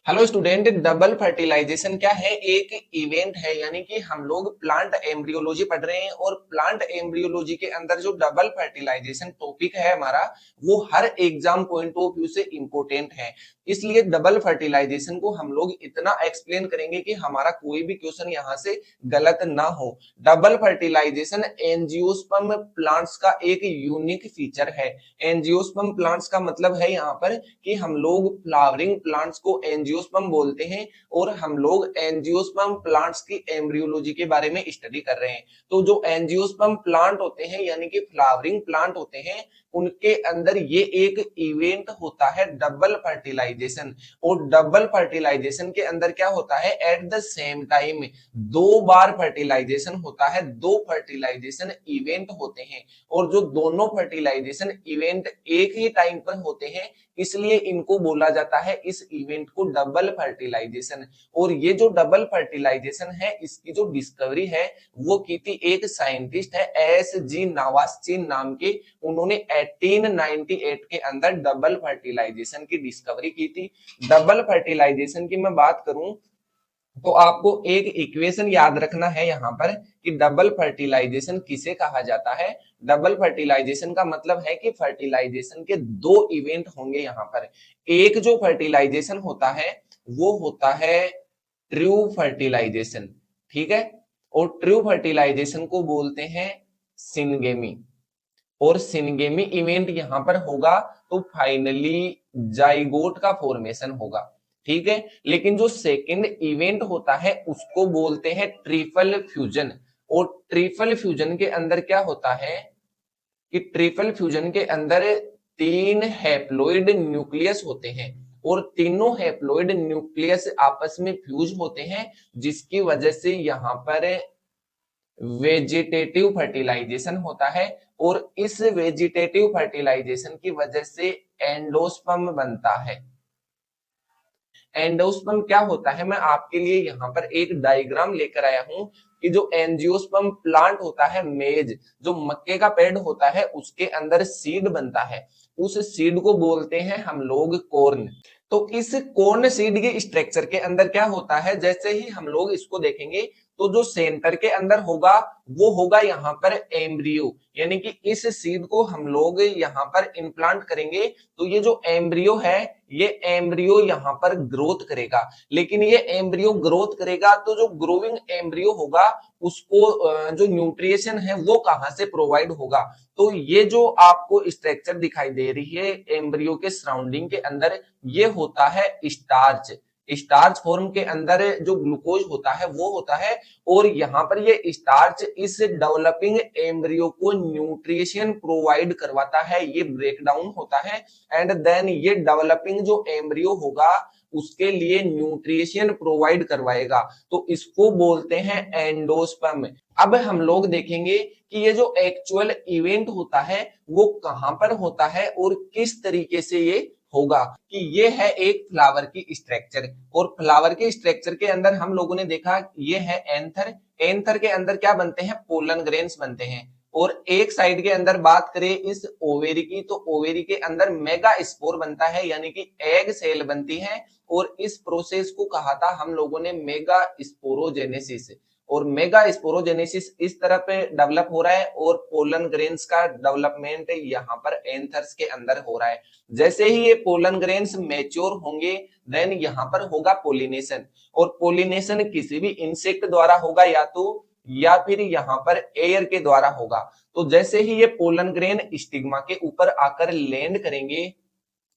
Hello student, double fertilisation क्या है? एक इवेंट है, यानी कि हम लोग प्लांट एम्ब्रियोलॉजी पढ़ रहे हैं और प्लांट एम्ब्रियोलॉजी के अंदर जो डबल फर्टिलाइजेशन टॉपिक है हमारा, वो हर एग्जाम पॉइंट ऑफ व्यू से इंपॉर्टेंट है। इसलिए डबल फर्टिलाइजेशन को हम लोग इतना एक्सप्लेन करेंगे कि हमारा कोई भी क्वेश्चन यहाँ से गलत ना हो। डबल फर्टिलाइजेशन एंजियोस्पर्म प्लांट्स का एक यूनिक फीचर है। एंजियोस्पर्म प्लांट्स का मतलब है यहाँ पर कि हम लोग फ्लावरिंग प्लांट्स को एंजियोस्पर्म बोलते हैं और हम लोग एंजियोस्पर्म प्लांट्स की एम्ब्रियोलॉजी के बारे में स्टडी कर रहे हैं। तो जो एंजियोस्पर्म प्लांट होते हैं यानी कि फ्लावरिंग प्लांट होते हैं, उनके अंदर ये एक इवेंट होता है डबल फर्टिलाइजेशन। और डबल फर्टिलाइजेशन के अंदर क्या होता है, एट द सेम टाइम दो बार फर्टिलाइजेशन होता है, दो फर्टिलाइजेशन इवेंट होते हैं। और जो दोनों फर्टिलाइजेशन इवेंट एक ही टाइम पर होते हैं, इसलिए इनको बोला जाता है इस इवेंट को डबल फर्टिलाइजेशन। और ये जो डबल फर्टिलाइजेशन है, इसकी जो डिस्कवरी है वो की थी एक साइंटिस्ट है एस.जी. नावास्चिन नाम के। उन्होंने 1898 के अंदर डबल फर्टिलाइजेशन की डिस्कवरी की थी। डबल फर्टिलाइजेशन की मैं बात करूं तो आपको एक इक्वेशन याद रखना है यहाँ पर कि डबल फर्टिलाइजेशन किसे कहा जाता है। डबल फर्टिलाइजेशन का मतलब है कि फर्टिलाइजेशन के दो इवेंट होंगे यहाँ पर। एक जो फर्टिलाइजेशन होता है वो होता है ट्रू फर्टिलाइजेशन, ठीक है। और ट्रू फर्टिलाइजेशन को बोलते हैं सिनगेमी। और सिनगेमी इवेंट यहां पर होगा तो फाइनली जाइगोट का फॉर्मेशन होगा, ठीक है। लेकिन जो सेकंड इवेंट होता है उसको बोलते हैं ट्रिपल फ्यूजन। और ट्रिपल फ्यूजन के अंदर क्या होता है कि ट्रिपल फ्यूजन के अंदर तीन हैप्लॉइड न्यूक्लियस होते हैं और तीनों हैप्लॉइड न्यूक्लियस आपस में फ्यूज होते हैं, जिसकी वजह से यहां पर वेजिटेटिव फर्टिलाइजेशन होता है। और इस वेजिटेटिव फर्टिलाइजेशन की वजह से एंडोस्पर्म बनता है। एंडोस्पर्म क्या होता है, मैं आपके लिए यहाँ पर एक डायग्राम लेकर आया हूं कि जो एंजियोस्पर्म प्लांट होता है, मेज जो मक्के का पेड़ होता है, उसके अंदर सीड बनता है। उस सीड को बोलते हैं हम लोग कॉर्न। तो इस कॉर्न सीड के स्ट्रक्चर के अंदर क्या होता है, जैसे ही हम लोग इसको देखेंगे तो जो सेंटर के अंदर होगा वो होगा यहाँ पर एम्ब्रियो, यानी कि इस सीड को हम लोग यहाँ पर इम्प्लांट करेंगे तो ये जो एम्ब्रियो है, ये एम्ब्रियो यहाँ पर ग्रोथ करेगा। लेकिन ये एम्ब्रियो ग्रोथ करेगा तो जो ग्रोइंग एम्ब्रियो होगा उसको जो न्यूट्रिशन है वो कहाँ से प्रोवाइड होगा। तो ये जो आपको स्ट्रक्चर दिखाई दे रही है एम्ब्रियो के सराउंडिंग के अंदर, ये होता है स्टार्च। स्टार्च फॉर्म के अंदर जो ग्लूकोज होता है वो होता है। और यहाँ पर ये स्टार्च इस डेवलपिंग एम्ब्रियो को न्यूट्रिशन प्रोवाइड करवाता है, ये ब्रेक डाउन होता है। एंड देन ये डेवलपिंग जो एम्ब्रियो होगा उसके लिए न्यूट्रिशन प्रोवाइड करवाएगा, तो इसको बोलते हैं एंडोस्पर्म। अब हम लोग देखेंगे कि ये जो एक्चुअल इवेंट होता है वो कहां पर होता है और किस तरीके से ये होगा। कि ये है एक फ्लावर की स्ट्रक्चर, और फ्लावर के स्ट्रक्चर के अंदर हम लोगों ने देखा ये है एंथर। एंथर के अंदर क्या बनते हैं, पोलन ग्रेन्स बनते हैं। और एक साइड के अंदर बात करें इस ओवेरी की, तो ओवेरी के अंदर मेगा स्पोर बनता है, यानी कि एग सेल बनती है। और इस प्रोसेस को कहा था हम लोगों ने मेगा स्पोरोजेनेसिस। और मेगा स्पोरोजेनेसिस इस तरह पे डेवलप हो रहा है और पोलन ग्रेन्स का डेवलपमेंट यहाँ पर एंथर्स के अंदर हो रहा है। जैसे ही ये पोलन ग्रेन्स मैच्योर होंगे देन यहाँ पर होगा पोलिनेशन। और पोलिनेशन किसी भी इंसेक्ट द्वारा होगा या फिर यहाँ पर एयर के द्वारा होगा। तो जैसे ही ये पोलन ग्रेन स्टिग्मा के ऊपर आकर लैंड करेंगे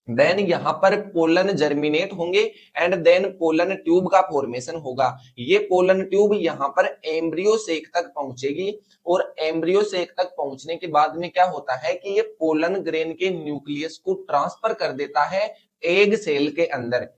देन यहाँ पर पोलन जर्मिनेट होंगे एंड देन पोलन ट्यूब का फॉर्मेशन होगा। ये पोलन ट्यूब यहाँ पर एम्ब्रियो सेक तक पहुंचेगी। और एम्ब्रियो सेक तक पहुंचने के बाद में क्या होता है कि ये पोलन ग्रेन के न्यूक्लियस को ट्रांसफर कर देता है एग सेल के अंदर।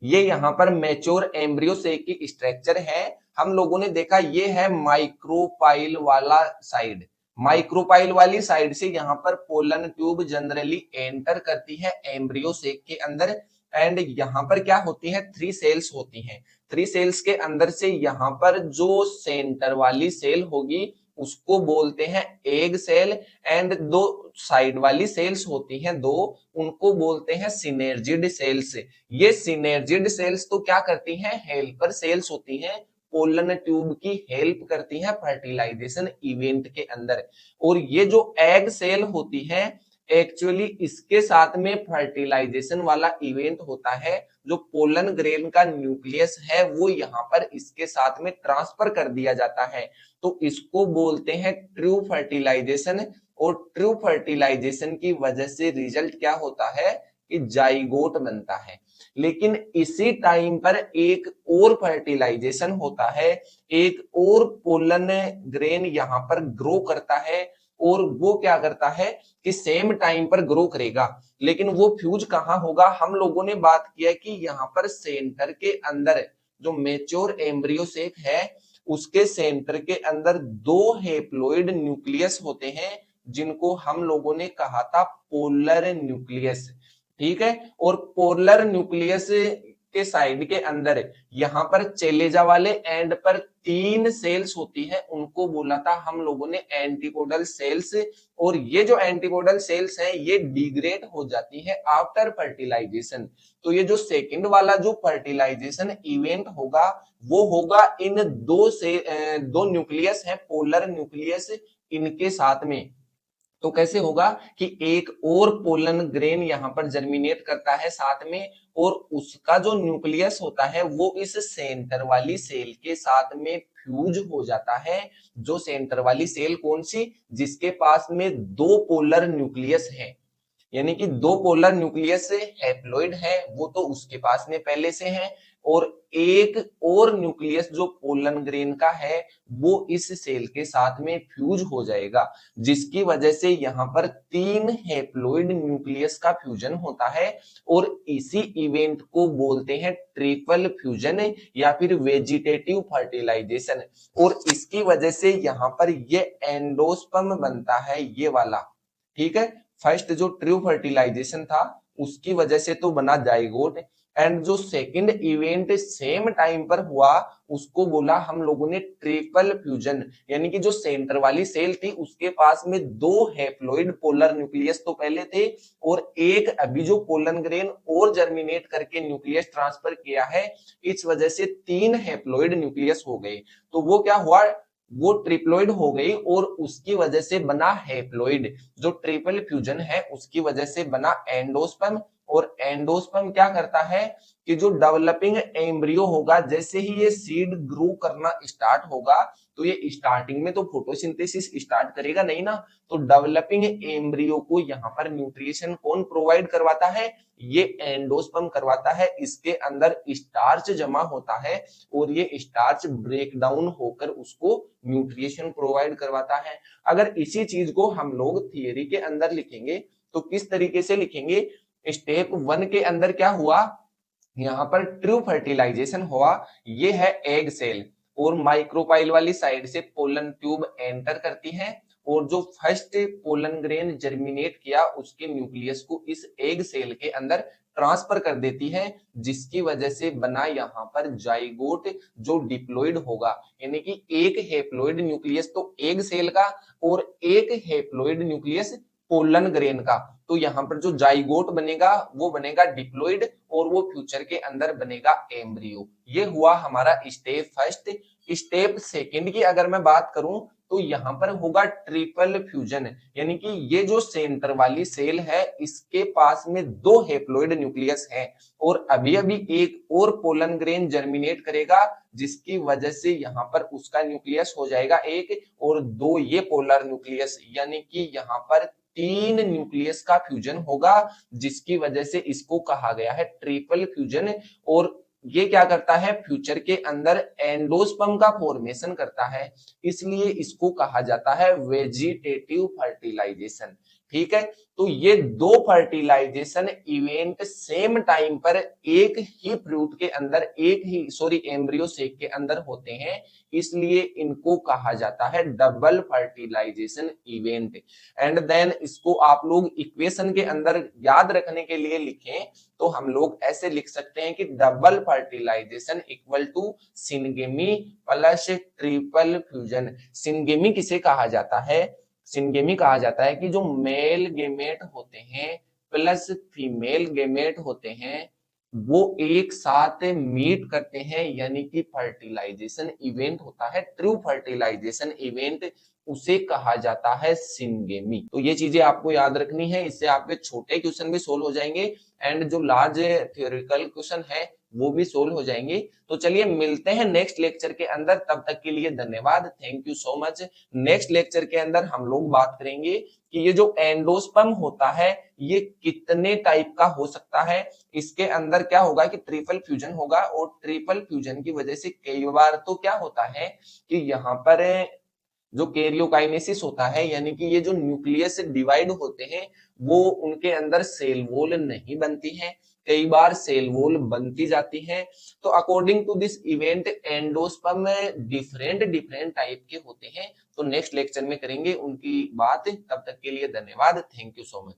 ये यहाँ पर मैच्योर एम्ब्रियो सेक की स्ट्रक्चर है। हम लोगों ने देखा ये है माइक्रोपाइल वाला साइड। माइक्रोपाइल वाली साइड से यहाँ पर पोलन ट्यूब जनरली एंटर करती है एम्ब्रियो सेक के अंदर। एंड यहाँ पर क्या होती है, थ्री सेल्स होती हैं। थ्री सेल्स के अंदर से यहाँ पर जो सेंटर वाली सेल होगी उसको बोलते हैं एग सेल। एंड दो साइड वाली सेल्स होती हैं दो, उनको बोलते हैं सिनर्जिड सेल्स। ये सिनर्जिड सेल्स तो क्या करती हैं, हेल्पर सेल्स होती हैं, पोलन ट्यूब की हेल्प करती हैं फर्टिलाइजेशन इवेंट के अंदर। और ये जो एग सेल होती है एक्चुअली इसके साथ में फर्टिलाइजेशन वाला इवेंट होता है, जो पोलन ग्रेन का न्यूक्लियस है वो यहाँ पर इसके साथ में ट्रांसफर कर दिया जाता है। तो इसको बोलते हैं ट्रू फर्टिलाइजेशन। और ट्रू फर्टिलाइजेशन की वजह से रिजल्ट क्या होता है कि जाइगोट बनता है। लेकिन इसी टाइम पर एक और फर्टिलाइजेशन होता है, एक और पोलन ग्रेन यहाँ पर ग्रो करता है। और वो क्या करता है कि सेम टाइम पर ग्रो करेगा, लेकिन वो फ्यूज कहां होगा, हम लोगों ने बात किया कि यहाँ पर सेंटर के अंदर जो मेच्योर एम्ब्रियो सेक है उसके सेंटर के अंदर दो हेप्लोइड न्यूक्लियस होते हैं, जिनको हम लोगों ने कहा था पोलर न्यूक्लियस। ठीक है, और पोलर न्यूक्लियस के साइड के अंदर यहाँ पर चेलेजा वाले एंड पर तीन सेल्स होती है, उनको बोला था हम लोगों ने एंटीपोडल सेल्स। और ये जो एंटीपोडल सेल्स हैं ये डिग्रेड हो जाती है आफ्टर फर्टिलाइजेशन। तो ये जो सेकंड वाला जो फर्टिलाइजेशन इवेंट होगा वो होगा इन दो न्यूक्लियस है पोलर न्यूक्लियस, इनके साथ में। तो कैसे होगा कि एक और पोलन ग्रेन यहाँ पर जर्मिनेट करता है साथ में, और उसका जो न्यूक्लियस होता है वो इस सेंटर वाली सेल के साथ में फ्यूज हो जाता है। जो सेंटर वाली सेल कौन सी, जिसके पास में दो पोलर न्यूक्लियस है, यानी कि दो पोलर न्यूक्लियस हैप्लॉइड है वो तो उसके पास में पहले से है, और एक और न्यूक्लियस जो पोलन ग्रेन का है वो इस सेल के साथ में फ्यूज हो जाएगा, जिसकी वजह से यहाँ पर तीन हैप्लॉइड न्यूक्लियस का फ्यूजन होता है। और इसी इवेंट को बोलते हैं ट्रिपल फ्यूजन या फिर वेजिटेटिव फर्टिलाइजेशन। और इसकी वजह से यहाँ पर ये एंडोस्पर्म बनता है, ये वाला। ठीक है, फर्स्ट जो ट्रू फर्टिलाइजेशन था उसकी वजह से तो बना जाइगोट, एंड जो सेकंड इवेंट सेम टाइम पर हुआ उसको बोला हम लोगों ने ट्रिपल फ्यूजन, यानी कि जो सेंटर वाली सेल थी उसके पास में दो हैप्लॉइड पोलर न्यूक्लियस तो पहले थे, और एक अभी जो पोलन ग्रेन और जर्मिनेट करके न्यूक्लियस ट्रांसफर किया है, इस वजह से तीन हैप्लॉइड न्यूक्लियस हो गए। तो वो क्या हुआ, वो ट्रिप्लॉइड हो गई और उसकी वजह से बना हैप्लॉइड। जो ट्रिपल फ्यूजन है उसकी वजह से बना एंडोस्पर्म। और एंडोस्पर्म क्या करता है कि जो डेवलपिंग एम्ब्रियो होगा, जैसे ही ये सीड ग्रो करना स्टार्ट होगा, तो ये स्टार्टिंग में तो फोटोसिंथेसिस स्टार्ट करेगा नहीं ना, तो डेवलपिंग एम्ब्रियो को यहाँ पर न्यूट्रिशन कौन प्रोवाइड करवाता है, ये एंडोस्पर्म करवाता है। इसके अंदर स्टार्च जमा होता है और ये स्टार्च ब्रेक डाउन होकर उसको न्यूट्रिशन प्रोवाइड करवाता है। अगर इसी चीज को हम लोग थियरी के अंदर लिखेंगे तो किस तरीके से लिखेंगे, स्टेप 1 के अंदर क्या हुआ, यहाँ पर ट्रू फर्टिलाइजेशन हुआ, ये है एग सेल, और माइक्रोपाइल वाली साइड से पोलन ट्यूब एंटर करती है, और जो फर्स्ट पोलन ग्रेन जर्मिनेट किया उसके न्यूक्लियस को इस एग सेल के अंदर ट्रांसफर कर देती है, जिसकी वजह से बना यहाँ पर जाइगोट जो डिप्लॉइड होगा, यानी कि एक हैप्लॉइड न्यूक्लियस तो एग सेल का और एक हैप्लॉइड न्यूक्लियस पोलन ग्रेन का। तो यहाँ पर जो जाइगोट बनेगा वो बनेगा डिप्लॉइड और वो फ्यूचर के अंदर बनेगा एम्ब्रियो। ये हुआ हमारा स्टेप फर्स्ट। स्टेप सेकंड की अगर मैं बात करूं तो यहाँ पर होगा ट्रिपल फ्यूजन, यानी कि ये जो सेंटर वाली सेल है इसके पास में दो हैप्लॉइड न्यूक्लियस है, और अभी अभी एक और पोलन ग्रेन जर्मिनेट करेगा, जिसकी वजह से यहाँ पर उसका न्यूक्लियस हो जाएगा एक, और दो ये पोलर न्यूक्लियस, यानी कि यहाँ पर तीन न्यूक्लियस का फ्यूजन होगा, जिसकी वजह से इसको कहा गया है ट्रिपल फ्यूजन। और ये क्या करता है, फ्यूचर के अंदर एंडोस्पर्म का फॉर्मेशन करता है, इसलिए इसको कहा जाता है वेजिटेटिव फर्टिलाइजेशन। ठीक है। तो ये दो फर्टिलाइजेशन इवेंट सेम टाइम पर एक ही फ्रूट के अंदर, एक ही एम्ब्रियो सेक के अंदर होते हैं, इसलिए इनको कहा जाता है double fertilization event. And then इसको आप लोग इक्वेशन के अंदर याद रखने के लिए लिखें तो हम लोग ऐसे लिख सकते हैं कि double fertilization equal to syngamy plus triple fusion. Syngamy किसे कहा जाता है? सिनगेमी कहा जाता है कि जो मेल गेमेट होते हैं प्लस फीमेल गेमेट होते हैं वो एक साथ मीट करते हैं, यानी कि फर्टिलाइजेशन इवेंट होता है, ट्रू फर्टिलाइजेशन इवेंट, उसे कहा जाता है सिनगेमी। तो ये चीजें आपको याद रखनी है, इससे आपके छोटे क्वेश्चन भी सोल्व हो जाएंगे एंड जो लार्ज थ्योरेटिकल क्वेश्चन है वो भी सोल्व हो जाएंगे। तो चलिए मिलते हैं नेक्स्ट लेक्चर के अंदर, तब तक के लिए धन्यवाद, thank you so much. Next lecture के अंदर हम लोग बात करेंगे कि ये जो एंडोस्पर्म होता है ये कितने टाइप का हो सकता है। इसके अंदर क्या होगा कि ट्रिपल फ्यूजन होगा, और ट्रिपल फ्यूजन की वजह से कई बार तो क्या होता है कि यहाँ पर जो कैरियोकाइनेसिस होता है, यानी कि ये जो न्यूक्लियस डिवाइड होते हैं वो उनके अंदर सेल वॉल नहीं बनती है, कई बार सेल वॉल बनती जाती है। तो according to this event endosperm different different type के होते हैं। तो नेक्स्ट लेक्चर में करेंगे उनकी बात, तब तक के लिए धन्यवाद, थैंक यू सो मच।